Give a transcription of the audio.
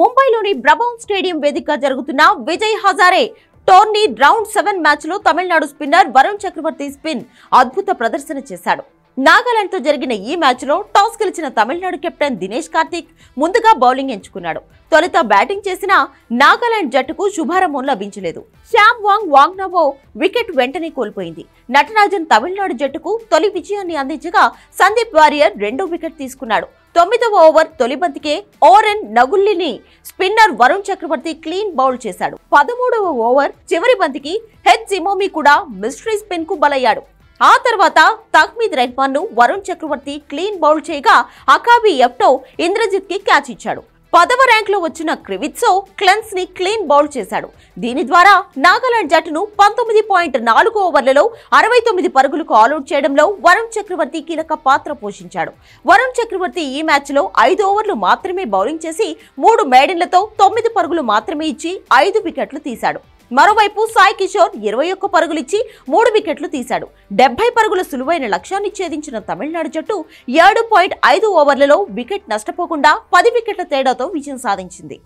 ముంబైలోని బ్రబౌన్ స్టేడియం వేదికగా జరుగుతున్న Vijay Hazare tourney round 7 match లో తమిళనాడు స్పిన్నర్ వరుణ్ చక్రవర్తి స్పిన్ అద్భుత ప్రదర్శన చేశాడు. నాగాలాండ్ తో జరిగిన ఈ మ్యాచ్ లో టాస్ గెలిచిన తమిళనాడు కెప్టెన్ దినేష్ కార్తిక్ ముందుగా బౌలింగ్ ఎంచుకున్నాడు. తొలుత బ్యాటింగ్ చేసిన నాగాలాండ్ జట్టుకు శుభారంభం లభించలేదు. శ్యామ్ వాంగ్నవో వికెట్ వెంటనే కోల్పోయింది. నటరాజన్ తమిళనాడు జట్టుకు తొలి విజయాన్ని అందించగా సందీప్ వారియర్ రెండో వికెట్ తీసుకున్నాడు. 9వ ఓవర్ తొలి బంతికే ఓరెన్ నగుల్లిని స్పిన్నర్ వరుణ్ చక్రవర్తి క్లీన్ బౌల్ చేశాడు. 13వ ఓవర్ చివరి బంతికి హెడ్ జిమోమి కూడా మిస్టరీ స్పిన్ కు బలయ్యాడు. ఆ తర్వాత తహ్మీద్ రెహమాన్ ను వరుణ్ చక్రవర్తి క్లీన్ బౌల్ చేయగా అకాబీ ఎఫ్టో ఇంద్రజిత్ కి క్యాచ్ ఇచ్చాడు. 10వ ర్యాంక్ లో వచ్చిన క్రివిట్సో క్లెన్స్ ని క్లీన్ బౌల్ చేశాడు. దీని ద్వారా నాగాలాండ్ జట్టును 19.4 ఓవర్లలో 69 పరుగులకు ఆల్అౌట్ చేయడంలో వరుణ్ చక్రవర్తి కీలక పాత్ర పోషించాడు. వరుణ్ చక్రవర్తి ఈ మ్యాచ్ లో 5 ఓవర్లు మాత్రమే బౌలింగ్ చేసి 3 మేడిన్లతో 9 పరుగులు మాత్రమే ఇచ్చి 5 వికెట్లు తీశాడు. మరోవైపు సాయి కిషోర్ 21 పరుగులిచ్చి 3 వికెట్లు తీశాడు. 70 పరుగుల సులువైన లక్ష్యాన్ని ఛేదించిన తమిళనాడు జట్టు 7.5 ఓవర్లలో వికెట్ నష్టపోకుండా 10 వికెట్ల తేడాతో విజయం సాధించింది.